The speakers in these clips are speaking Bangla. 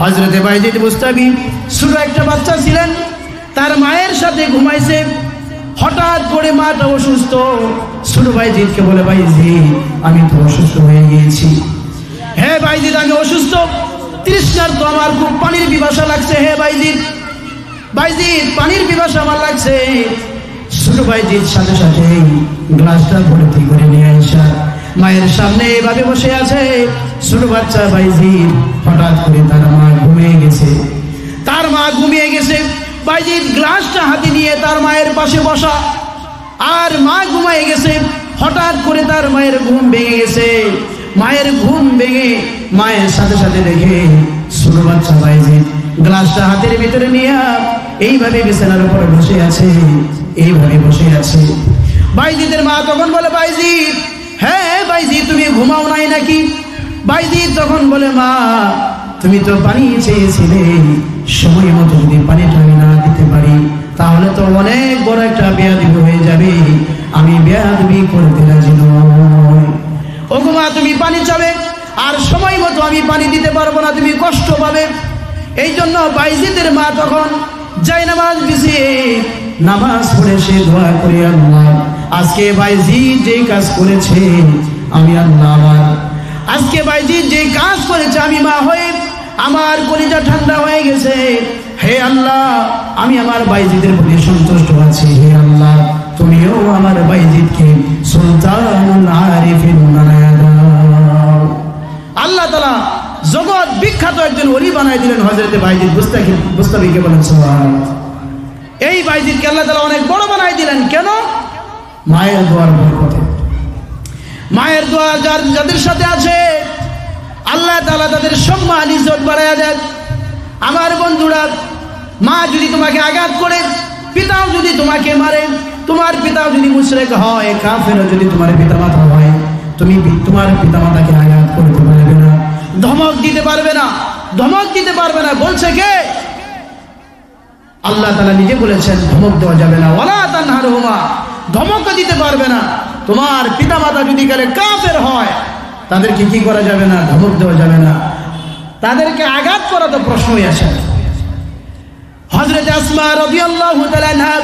হযরতে বাইজিদ মুস্তাবি ছোট একটা বাচ্চা ছিলেন, তার মায়ের সাথে ঘুমাইছে। হঠাৎ করে মাটা অসুস্থ। ছোট বাইজিদকে বলে, বাইজিদ আমি তো অসুস্থ হয়ে গিয়েছি। হ্যাঁ বাইজিদ আমি অসুস্থ, তৃষ্ণার্ত, আমার খুব পানির পিপাসা লাগছে। হে বাইজিদ, বাইজিদ পানির পিপাসা আমার লাগছে। ছোট বাইজিদ সাথে সাথে গ্লাসটা ভর্তি করে নিয়ে আসা মায়ের সামনে এভাবে বসে আছে। ছোট বাচ্চা বাইজিদ হঠাৎ করে তার মা ঘুমিয়ে গেছে। তার মা ঘুমিয়ে গেছে, বাইজিদ গ্লাসটা হাতে নিয়ে তার মায়ের পাশে বসা, আর মা ঘুমিয়ে গেছে। হঠাৎ করে তার মায়ের ঘুম ভেঙে গেছে। মায়ের ঘুম ভেঙে মায়ের সাথে সাথে দেখে ছোট বাচ্চা বাইজিদ গ্লাসটা হাতের ভিতরে নিয়ে এইভাবে বিছানার উপর বসে আছে, এইভাবে বসে আছে। বাইজিদের মা তখন বলে, বাইজিদ, হ্যাঁ বাইজিদ তুমি ঘুমাও নাই নাকি? বাইজিদ তখন বলে, মা তুমি তো পানি চেয়েছিলে, সময় মতো যদি পানিটা আমি না দিতে পারি তাহলে তো অনেক বড় একটা বেয়াদবি হয়ে যাবে, আমি বেয়াদবি করতে রাজি নই। ওগো মা তুমি পানি চাবে আর সময় মতো আমি পানি দিতে পারবো না, তুমি কষ্ট পাবে। এই জন্য বাইজিদের মা তখন যাই নামাজ বিছিয়ে নামাজ পড়ে সে দোয়া করে, আল্লাহ আজকে বাইজিদ যে কাজ করেছে আমি আল্লাহ, আজকে বাইজিদ যে কাজ করেছে আমি মা হয়ে আমার কলিজা ঠান্ডা হয়ে গেছে। হে আল্লাহ আমি আমার বাইজিদের প্রতি সন্তুষ্ট আছি। হে আল্লাহ তুমিও আমার বাইজিদকে সুলতানুল আরিফিন বানায়া দাও। আল্লাহ তাআলা জগৎ বিখ্যাত একজন ওলি বানাই দিলেন হযরতে বাইজিদ বুস্তামিকে বলেন সুবহানাল্লাহ। এই বাইজিদকে আল্লাহ তাআলা অনেক বড় বানাই দিলেন। কেন? মায়ের দোয়ার বরকতে। মায়ের দোয়া যাদের সাথে আছে আল্লাহ তাআলা তাদের সম্মান ইজ্জত বাড়ায়া দেন। আমার বন্ধুরা, মা যদি তোমাকে আঘাত করে, পিতাও যদি তোমাকে মারে, তোমার পিতাও যদি মুশরিক হয়, কাফেরও যদি তোমার পিতামাতা হয়, তুমি তোমার পিতামাতাকে আঘাত করতে পারবে না, ধমক দিতে পারবে না, ধমক দিতে পারবে না। বলছে কে? আল্লাহ তাআলা নিজে বলেছেন ধমক দেওয়া যাবে না, ওয়ালা তানহারহুমা, ধমক দিতে পারবে না। তোমার পিতামাতা যদি কারে কাফের হয় তাদেরকে কি করা যাবে না? ধমক দেওয়া যাবে না, তাদেরকে আঘাত করা তো প্রশ্নই আসে। হযরত আসমা রাদিয়াল্লাহু তাআলা আনহা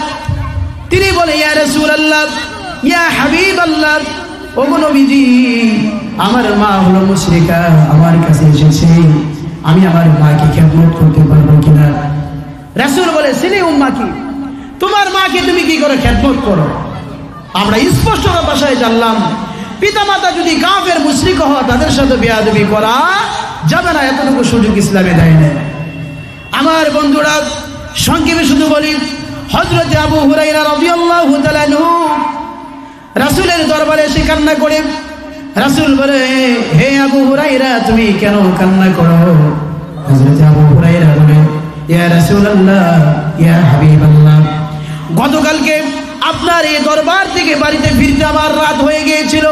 তিনি বলে, ইয়া রাসূলুল্লাহ, ইয়া হাবিবাল্লাহ, ওগো নবীজি আমার মা হলো মুশরিকা, আমার কাছে এসেছে, আমি আমার মাকে খেদমত করতে পারবো কিনা? রাসূল বলে, সিনি উম্মা কি, তোমার মাকে তুমি কি করে খেদমত করো? আমরা স্পষ্ট ভাষায় জানলাম পিতামাতা যদি কাফের মুশরিক হয় তাদের সাথে বেয়াদবি করা যাবে না, এতটুকু সুযোগ ইসলামে দেয় না। আমার বন্ধুরা, সংক্ষেপে শুধু বলি, হযরত আবু হুরায়রা রাদিয়াল্লাহু তাআলা আনহু রাসূলের দরবারে এসে কান্না করে। রাসূল বলে, হে আবু হুরায়রা তুমি কেন কান্না করো? হযরত আবু হুরায়রা বলে, ইয়া রাসূলুল্লাহ, ইয়া হাবিবাল্লাহ, গতকালকে আপনার এই দরবার থেকে বাড়িতে ফিরতে আমার রাত হয়ে গিয়েছিল।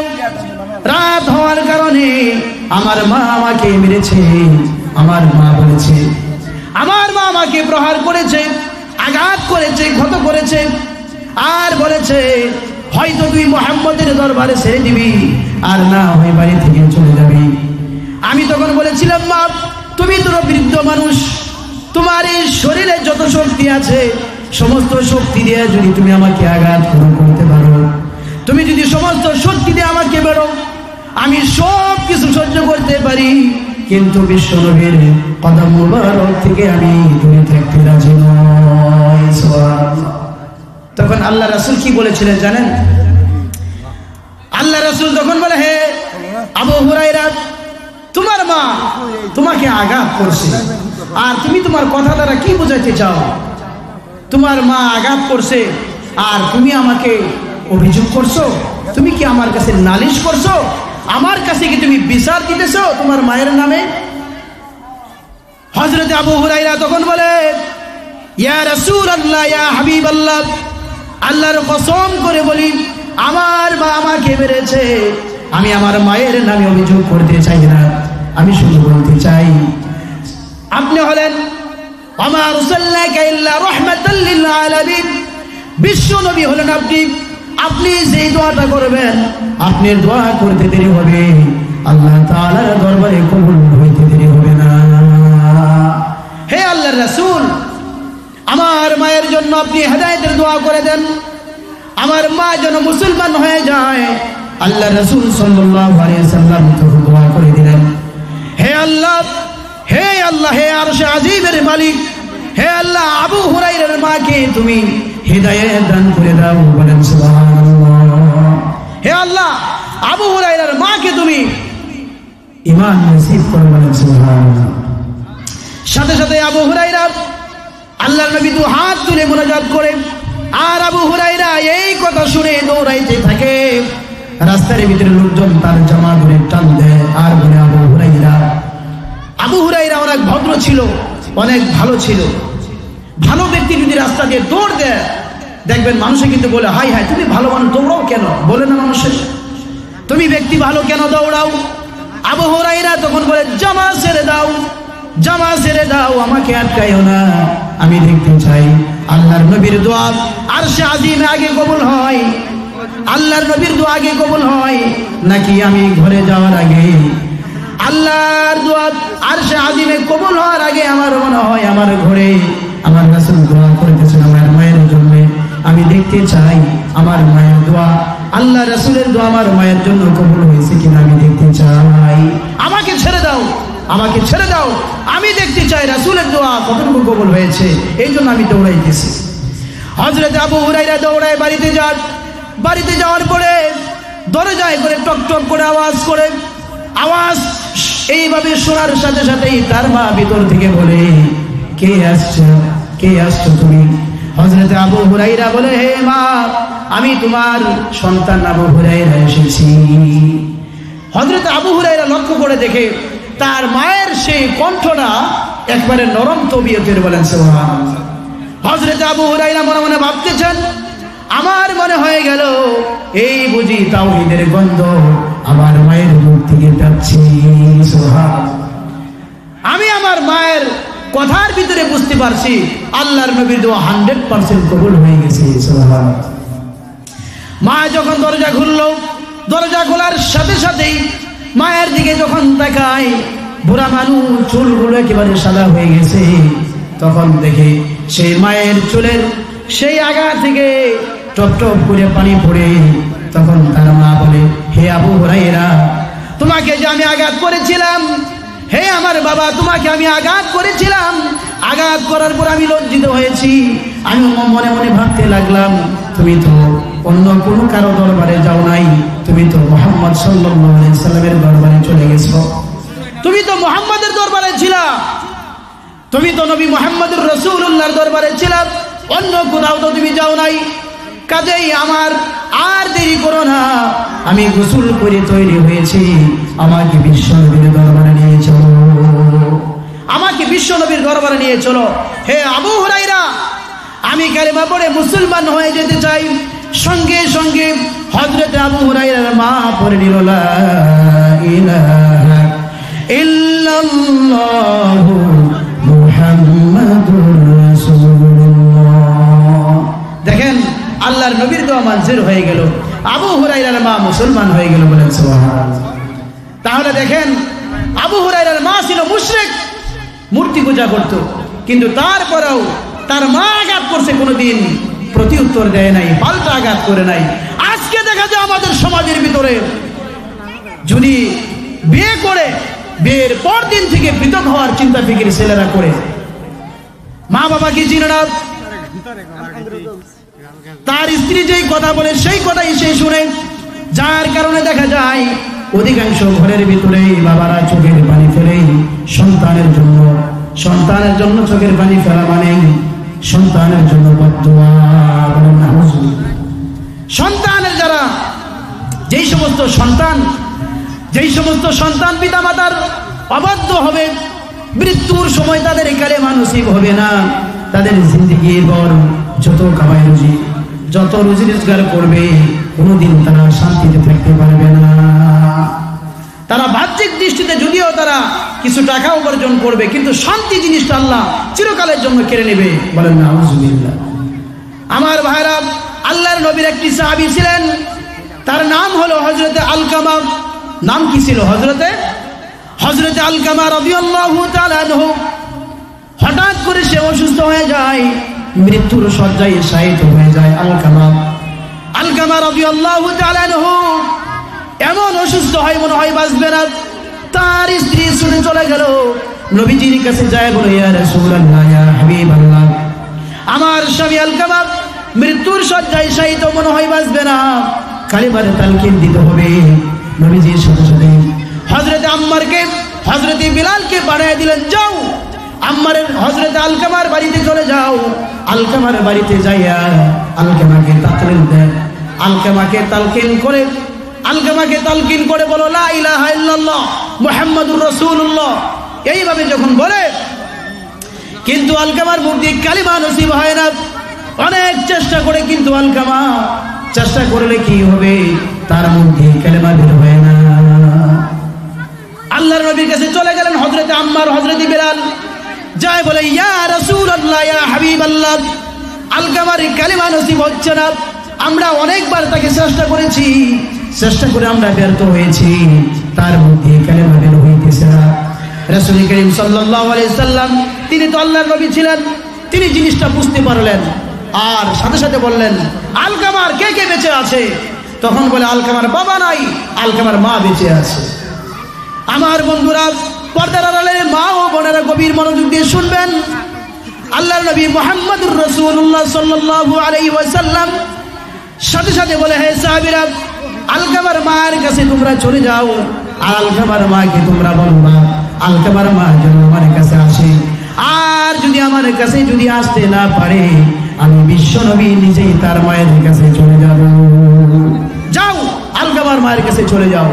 রাত হওয়ার কারণে আমার মা আমাকে মেরেছে। আমার মা বলেছে, আমার মা আমাকে প্রহার করেছে, আঘাত করেছে, ক্ষত করেছে, আর বলেছে হয়তো তুই মুহাম্মদের দরবারে ছেড়ে দিবি আর না হয় বাড়ি থেকে চলে যাবি। আমি তখন বলেছিলাম, মা তুমি তো বৃদ্ধ মানুষ, তোমার এই শরীরে যত শক্তি আছে সমস্ত শক্তি দিয়ে যদি তুমি আমাকে আঘাত করতে পারো, তুমি যদি সমস্ত শক্তি দিয়ে আমাকে বেরো, আমি সব কিছু সহ্য করতে পারি, কিন্তু বিশ্বনবীর কদম মুবারক থেকে আমি দূরে থাকতে রাজি নই। সুবহানাল্লাহ। তখন আল্লাহ রাসূল কি বলেছিলেন জানেন? আল্লাহ রাসূল তখন বলে, হে আবু হুরায়রা, তোমার মা তোমাকে আঘাত করছে, আর তুমি তোমার কথা দ্বারা কি বোঝাতে চাও? তোমার মা আঘাত করছে আর তুমি আমাকে অভিযোগ করছো? তুমি কি আমার কাছে নালিশ করছো? আমার কাছে কি তুমি বিচার দিতেছো তোমার মায়ের নামে? হযরত আবু হুরায়রা তখন বলে, ইয়া রাসূলুল্লাহ, ইয়া হাবিবাল্লাহ, আল্লাহর কসম করে বলি আমার মা আমাকে মেরেছে, আমি আমার মায়ের নামে অভিযোগ করতে চাই না, আমি শুধু বলতে চাই আপনি হলেন ওয়া আরসালনাকা ইল্লা রাহমাতাল লিল আলামিন, বিশ্ব নবী হলেন আপনি। আপনি যেই দোয়াটা করবেন, আপনি দোয়া করতে দেরি হবে, আল্লাহ তাআলার দরবারে কবুল হইতে দেরি হবে না। আপনি হেদায়েতের দোয়া করে দেন, আমার মা যেন মুসলমান হয়ে যায়। আল্লাহ রাসূল সাল্লাল্লাহু আলাইহি ওয়াসাল্লাম দোয়া করে দিলেন, হে আল্লাহ, হে আল্লাহ, হে আরশে আজিমের মালিক, হে আল্লাহ, আবু হুরায়রার মাকে তুমি হিদায়াত দান করে দাও। বলেন সুবহানাল্লাহ। হে আল্লাহ, আবু হুরায়রার মাকে তুমি ঈমান নসিব করো। বলেন সুবহানাল্লাহ। সাথে সাথে আবু হুরায়রা আল্লাহর নবী দু হাত তুলে মুনাজাত করে, আর আবু হুরায়রা এই কথা শুনে দৌড়াইতে থাকে। রাস্তার ভিতরে লোকজন তার জামা ধরে টান দেয় আর বলে, আবু হুরায়রা অনেক ভদ্র ছিল, অনেক ভালো ছিল। ভালো ব্যক্তি যদি রাস্তা দিয়ে দৌড় দেয়, দেখবেন মানুষে কিন্তু বলে, হাই হাই তুমি ভালো মানুষ, দৌড়াও কেন? বলে না মানুষের, তুমি ব্যক্তি ভালো কেন দৌড়াও? আবু হুরায়রা তখন বলে, জামা ছেড়ে দাও, জামা ছেড়ে দাও, আমাকে আটকাইও না, আমি দেখতে চাই আল্লাহর নবীর দোয়া আরশে আজিমে আগে কবুল হয়, আল্লাহর নবীর দোয়া আগে কবুল হয় নাকি আমি ঘরে যাওয়ার আগে আল্লাহর দোয়া আরশে আজিমে কবুল হওয়ার আগে আমার মনে হয় আমার ঘরে আমার রাসূল দোয়া করতেছেন আমার মায়ের জন্য। আমি দেখতে চাই আমার মায়ের দোয়া, আল্লাহ রাসূলের দোয়া আমার মায়ের জন্য কবুল হয়েছে কিনা আমি দেখতে চাই। আমাকে ছেড়ে দাও, আমাকে ছেড়ে দাও, আমি দেখতে চাই রাসূলের দোয়া কতটুকু কবুল হয়েছে। এই জন্য আমি দৌড়াইতেছি। হযরত আবু হুরায়রা দৌড়ায় বাড়িতে যান। বাড়িতে যাওয়ার পরে দরজায় করে টক টক করে আওয়াজ করে, আওয়াজ এইভাবে শোনার সাথে সাথেই তার মা ভিতর থেকে বলে, কে আসছে, কে আসছো তুমি? হযরত আবু হুরায়রা বলে, হে মা, আমি তোমার সন্তান আবু হুরায়রা এসেছি। হযরত আবু হুরায়রা লক্ষ্য করে দেখে তার মায়ের সেই কণ্ঠটা একবারে নরম তবিয়তের। বলেন সুবহানাল্লাহ। হযরত আবু হুরায়রা মনে মনে ভাবতেছেন, আমার মনে হয়ে গেল এই বুঝি তাওহীদের গন্ধ আমার মায়ের মুখ থেকে পাচ্ছি। সুবহানাল্লাহ। আমি আমার মায়ের কথার ভিতরে বুঝতে পারছি আল্লাহর নবীর দোয়া 100% কবুল হয়ে গেছে। সুবহানাল্লাহ। মা যখন দরজা খুললো, দরজা খোলার সাথে সাথেই মায়ের দিকে যখন তাকায়, বুড়া মানুষ, চুলগুলো একেবারে সাদা হয়ে গেছে। তখন দেখে সেই মায়ের চুলের সেই আগা থেকে টপ টপ করে পানি পড়ে। তখন তার মা বলে, হে আবু হুরায়রা, তোমাকে যে আমি আঘাত করেছিলাম, হে আমার বাবা, তোমাকে আমি আঘাত করেছিলাম, আঘাত করার পর আমি লজ্জিত হয়েছি। আমি মনে মনে ভাবতে লাগলাম, তুমি তো অন্য কোনো কারো দরবারে যাও নাই, তুমি তো মুহাম্মদ সাল্লাল্লাহু আলাইহি সাল্লামের দরবারে চলে গেছো, তুমি তো মুহাম্মাদের দরবারে ছিলা, তুমি তো নবী মুহাম্মদুর রাসূলুল্লাহর দরবারে ছিলা, অন্য কোথাও তো তুমি যাও নাই। কাজেই আমার আর দেরি করো না, আমি গোসল করে তৈরি হয়েছি, আমাকে বিশ্বনবীর দরবারে নিয়ে চলো, আমাকে বিশ্বনবীর দরবারে নিয়ে চলো। হে আবু হুরায়রা, আমি কালেমা পড়ে মুসলমান হয়ে যেতে চাই। সঙ্গে সঙ্গে হযরত আবু হুরায়রার মা পড়ে নিল, লা ইলাহা ইল্লাল্লাহু মুহাম্মাদুর রাসূলুল্লাহ। দেখেন আল্লাহর নবীর দোয়া মঞ্জুর হয়ে গেল, আবু হুরায়রার মা মুসলমান হয়ে গেল। বলেন সুবহানাল্লাহ। তাহলে দেখেন আবু হুরায়রার মা ছিল মুশরিক, মূর্তি পূজা করত, কিন্তু তারপরেও তার মা আঘাত করছে, কোনোদিন প্রতি উত্তর দেয় নাই, পাল্টা আঘাত করে নাই। আজকে দেখা যায় আমাদের সমাজের ভিতরে যদি বিয়ে করে বিয়ের পর দিন থেকে পৃথক হওয়ার চিন্তা ফিকির ছেলেরা করে, মা বাবা কি চিনে না, তার স্ত্রী যেই কথা বলে সেই কথাই সে শুনে, যার কারণে দেখা যায় অধিকাংশ ঘরের ভিতরে বাবারা চোখের পানি ফেলে সন্তানের জন্য চোখের পানি ফেলা মানে সন্তানের জন্য বদদুয়া। বলেন নাউজুবিল্লাহ। সন্তানের যারা যেই সমস্ত সন্তান পিতামাতার অবাধ্য হবে, মৃত্যুর সময় তাদের কালেমা নসিব হবে না, তাদের জিন্দেগির ভর যত কামাই রুজি, যত রুজি রোজগার করবে, কোনোদিন তারা শান্তিতে থাকতে পারবে না। তারা বাহ্যিক দৃষ্টিতে যদিও তারা কিছু টাকা উপার্জন করবে, কিন্তু শান্তি জিনিসটা আল্লাহ চিরকালের জন্য কেড়ে নেবে। বলেন নাউজুবিল্লাহ। আমার ভাইরা, আল্লাহর নবীর একটি সাহাবী ছিলেন, তার নাম হলো হযরতে আলকামা। নাম কি ছিল? হযরতে আলকামা রাদিয়াল্লাহু তাআলা আনহু। হঠাৎ করে সে অসুস্থ হয়ে যায়, মৃত্যুর শয্যায় শায়িত হয়ে যায় আলকামা। আলকামা রাদিয়াল্লাহু তাআলা আনহু এমন অসুস্থ হয়, মনে হয় বাঁচবে না। তার স্ত্রী শুনে চলে গেল, নবীজির কাছে যায়, বলে ইয়া রাসূলুল্লাহ, ইয়া হাবিবাল্লাহ, আমার স্বামী আলকামা মৃত্যুর শয্যায় শায়িত, মনে হয় বাঁচবে না, কালিমার তালকিন দিতে হবে। নবীজির সাথে সাথে হযরতে আম্মারকে, হযরতে বিলালকে পাঠিয়ে দিলেন, যাও আম্মারের হযরতে আলকামার বাড়িতে চলে যাও। আলকামার বাড়িতে যাইয়া আলকামাকে তাকলিন দেন, আলকামাকে তালকিন করে বলো লা ইলাহা ইল্লাল্লাহ মুহাম্মাদুর রাসূলুল্লাহ। এইভাবে যখন বলে, কিন্তু আলকামার মুখ দিয়ে কালিমা নসিব হয় না। অনেক চেষ্টা করে, কিন্তু আলকামা চেষ্টা করলে কি হবে, তার মুখ দিয়ে কালিমা বের হয় না। আল্লাহর নবীর কাছে চলে গেলেন হযরতে আম্মার, হযরতে বিলাল, যায় বলে ইয়া রাসূলুল্লাহ, ইয়া হাবিবাল্লাহ, আলকামার কালিমা নসিব হচ্ছে না। আমরা অনেকবার তাকে চেষ্টা করেছি, চেষ্টা করে আমরা ব্যর্থ হয়েছি, তার মধ্যে কালিমা বের হইতেছে না। রাসূল করিম সাল্লাল্লাহু আলাইহি সাল্লাম, তিনি তো আল্লাহর নবী ছিলেন, তিনি জিনিসটা বুঝতে পারলেন, আর সাথে সাথে বললেন, আলকামার কে কে বেঁচে আছে? তখন বলে, আলকামার বাবা নাই, আলকামার মা বেঁচে আছে। আমার বন্ধুরা, পর্দার আড়ালে মা ও বোনেরা গভীর মনোযোগ দিয়ে শুনবেন। আল্লাহর নবী মুহাম্মদুর রাসূলুল্লাহ সাল্লাল্লাহু আলাইহি ওয়াসাল্লাম সাথে সাথে বলে, হে সাহাবীরা, আলকামার মায়ের কাছে তোমরা চলে যাও, আর আলকামার মাকে তোমরা বলবা আলকামার মা যেন আমার কাছে আসে, আর যদি আমার কাছে যদি আসতে না পারে, আমি বিশ্ব নবী নিজেই তার মায়ের কাছে চলে যাব। যাও, আলকামার মায়ের কাছে চলে যাও।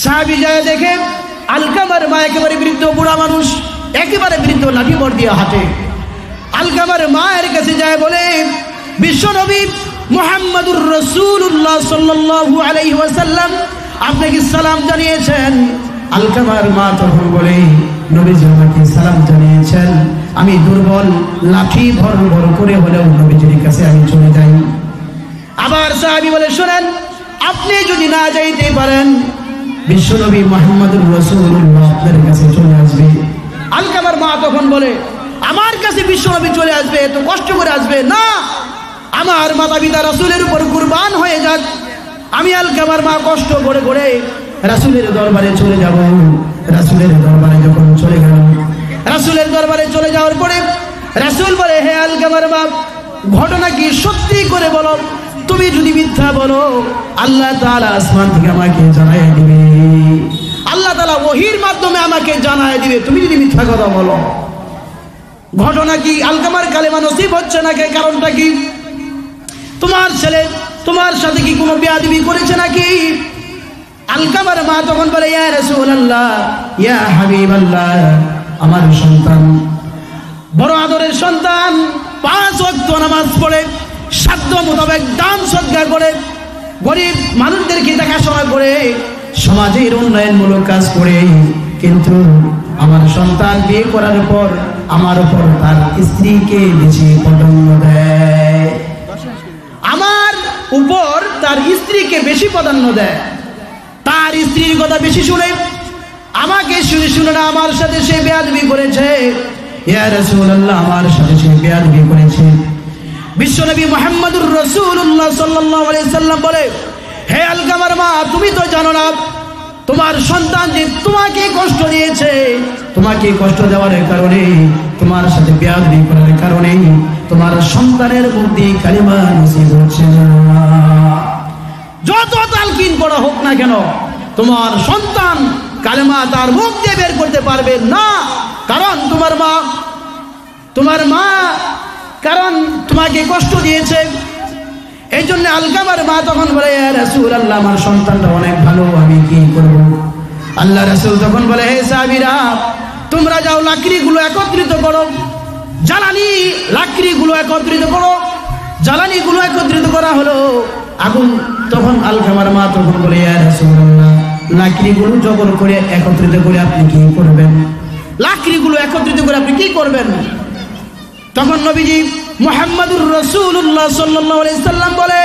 সাহাবী যায়, দেখে আলকামার মা একেবারে বৃদ্ধ বুড়া মানুষ, একেবারে বৃদ্ধ, লাঠি বর দিয়ে হাঁটে। আলকামার মায়ের কাছে যায়, বলে, বিশ্ব নবী মুহাম্মাদুর রাসূলুল্লাহ সাল্লাল্লাহু আলাইহি ওয়াসাল্লাম আপনাকে সালাম জানিয়েছেন। আলকামার মা তখন বলে, নবীজি আমাকে সালাম জানিয়েছেন, আমি দুর্বল, লাঠি ভর ভর করে হলেও নবীজির কাছে আমি চলে যাই। আবার সাহাবী বলে, শোনেন, আপনি যদি না যাইতে পারেন, বিশ্বনবী মুহাম্মদুর রাসূলুল্লাহ আপনার কাছে চলে আসবে। আলকামার মা তখন বলে, আমার কাছে বিশ্বনবী চলে আসবে, এত কষ্ট করে আসবে না, আমার মাতা পিতা রাসূলের উপর কুরবান হয়ে যাক, আমি আলকামার মা কষ্ট করে করে রাসূলের দরবারে চলে যাব। রাসূলের দরবারে যখন চলে গেল, রাসূলের দরবারে চলে যাওয়ার পরে রাসূল বলে, হে আলকামার মা, ঘটনা কি সত্যি করে বলো, তুমি যদি মিথ্যা বলো, আল্লাহ তাআলা আসমান থেকে আমাকে জানায় দিবে, আল্লাহ তাআলা ওহীর মাধ্যমে আমাকে জানায় দিবে, তুমি যদি মিথ্যা কথা বলো। ঘটনা কি? আলকামার কালেমা নসিব হচ্ছে না, কারণটা কি? তোমার ছেলে তোমার সাথে কি কোনো বেয়াদবি করেছে নাকি? আলকামার মা তখন বলে, ইয়া রাসূলুল্লাহ, ইয়া হাবিবাল্লাহ, আমার সন্তান, বড় আদরের সন্তান, 5 ওয়াক্ত নামাজ পড়ে, সাধ্য মোতাবেক দান সদকা করে, গরিব মানুষদেরকে দেখাশোনা করে, সমাজের উন্নয়নমূলক কাজ করে, কিন্তু আমার সন্তান বিয়ে করার পর আমার উপর তার স্ত্রীকে বেশি প্রাধান্য দেয়, আমার উপর তার স্ত্রীকে বেশি প্রাধান্য দেয়, তার স্ত্রীর কথা বেশি শুনে, আমাকে শুনে শুনে না, আমার সাথে সে বেয়াদবি করেছে। ইয়া রাসূলুল্লাহ, আমার সাথে সে বেয়াদবি করেছে। বিশ্বনবী মুহাম্মদুর রাসূলুল্লাহ সাল্লাল্লাহু আলাইহি সাল্লাম বলে, হে আলকামার মা, তুমি তো জানো না তোমার সন্তান যে তোমাকে কষ্ট দিয়েছে, তোমাকে কষ্ট দেওয়ার কারণে, তোমার সাথে বেয়াদবি করার কারণে তোমার সন্তানের মধ্যে কালিমা নসিব হচ্ছে না। যত তালকিন করা হোক না কেন, তোমার সন্তান কালিমা তার মুখ দিয়ে বের করতে পারবে না, কারণ তোমার মা কারণ তোমাকে কষ্ট দিয়েছে। এই জন্য আলকামার মা তখন বলে, ইয়া রাসূলুল্লাহ, আমার সন্তানটা অনেক ভালো, আমি কি করব? আল্লাহ রাসূল তখন বলে, হে সাহাবীরা, তোমরা যাও, লাকড়িগুলো একত্রিত করো, জ্বালানি লাকড়িগুলো একত্রিত করো। জ্বালানিগুলো একত্রিত করা হলো, আগুন। তখন আলকামার মা তখন বলে, ইয়া রাসূলুল্লাহ, লাকড়িগুলো জবর করে একত্রিত করে আপনি কি করবেন? লাকড়িগুলো একত্রিত করে আপনি কি করবেন? তখন নবীজি মুহাম্মদুর রাসূলুল্লাহ সাল্লাল্লাহু আলাইহি সাল্লাম বলে,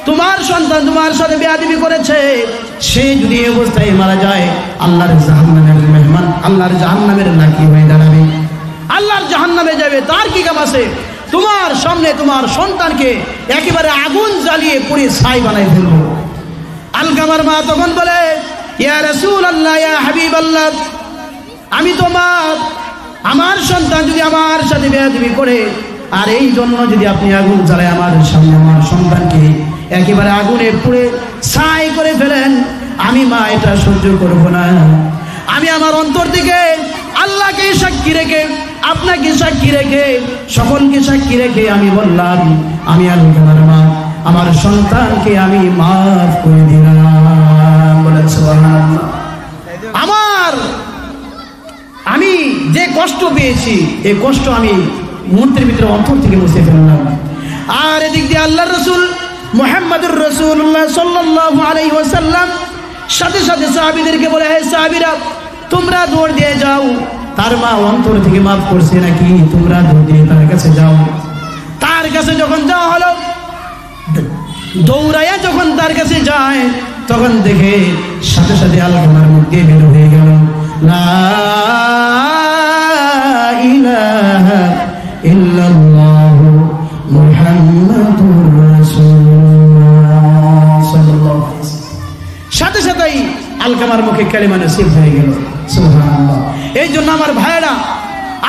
তোমার সন্তান তোমার সাথে বেয়াদবি করেছে, সে যদি এই অবস্থায় মারা যায়, আল্লাহর জাহান্নামের মেহমান, আল্লাহর জাহান্নামের লাকড়ি হয়ে দাঁড়াবে, আল্লাহর জাহান্নামে যাবে, তার কি কাম আছে? তোমার সামনে তোমার সন্তানকে একেবারে আগুন জ্বালিয়ে পুড়িয়ে ছাই বানাই ফেলবো। আলকামার মা তখন বলে, ইয়া রাসূলুল্লাহ, ইয়া হাবিবাল্লাহ, আমি আমার সন্তান যদি আমার সাথে বেয়াদবি করে আর এই জন্য যদি আপনি আগুন জ্বালায় আমার সামনে আমার সন্তানকে একেবারে আগুনে পুড়ে ছাই করে ফেলেন, আমি মা এটা সহ্য করব না। আমি আমার অন্তর থেকে আল্লাহকে সাক্ষী রেখে, আপনাকে সাক্ষী রেখে, সকলকে সাক্ষী রেখে আমি বললাম, আমি আল্লাহর মা আমার সন্তানকে আমি মাফ করে দিলাম। বলেন সুবহানাল্লাহ। আমি যে কষ্ট পেয়েছি এই কষ্ট আমি মুহূর্তের ভিতরে অন্তর থেকে মুছে ফেললাম। আর এদিক দিয়ে আল্লাহর রাসূল মুহাম্মদুর রাসূলুল্লাহ সাল্লাল্লাহু আলাইহি ওয়াসাল্লাম সাথে সাথে সাহাবীদেরকে বলে, হে সাহাবীরা, তোমরা দৌড় দিয়ে যাও, তার মা অন্তর থেকে মাফ করছে নাকি, তোমরা দৌড় দিয়ে তার কাছে যাও। তার কাছে যখন যাওয়া হলো, দৌড়াইয়া যখন তার কাছে যায় তখন দেখে সাথে সাথে আলকামার মুখ দিয়ে বের হয়ে গেল, লা ইলাহা ইল্লাল্লাহ মুহাম্মাদুর রাসূলুল্লাহ সাল্লাল্লাহু আলাইহি ওয়াসাল্লাম। সাথে সাথেই আলকামার মুখে কালিমা নসিব হয়ে গেল। সুবহানাল্লাহ। এই জন্য আমার ভাইয়েরা,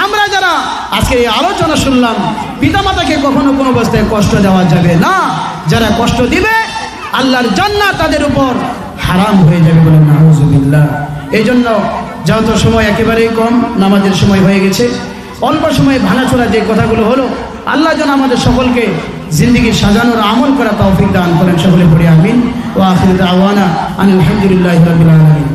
আমরা যারা আজকে এই আলোচনা শুনলাম, পিতামাতাকে কখনো কোনো অবস্থায় কষ্ট দেওয়া যাবে না। যারা কষ্ট দিবে আল্লাহর জান্নাত তাদের উপর হারাম হয়ে যাবে, বলেন নাউযুবিল্লাহ। এই জন্য যত সময় একেবারেই কম, নামাজের সময় হয়ে গেছে, অল্প সময়ে ভাঙাচোরা যে কথাগুলো হলো, আল্লাহ যেন আমাদের সকলকে জিন্দেগি সাজানোর আমল করা তৌফিক দান করেন। সকলে পড়ে আমিন। ওয়া আখিরু দাওয়ানা আনিল হামদুলিল্লাহি রাব্বিল আলামিন।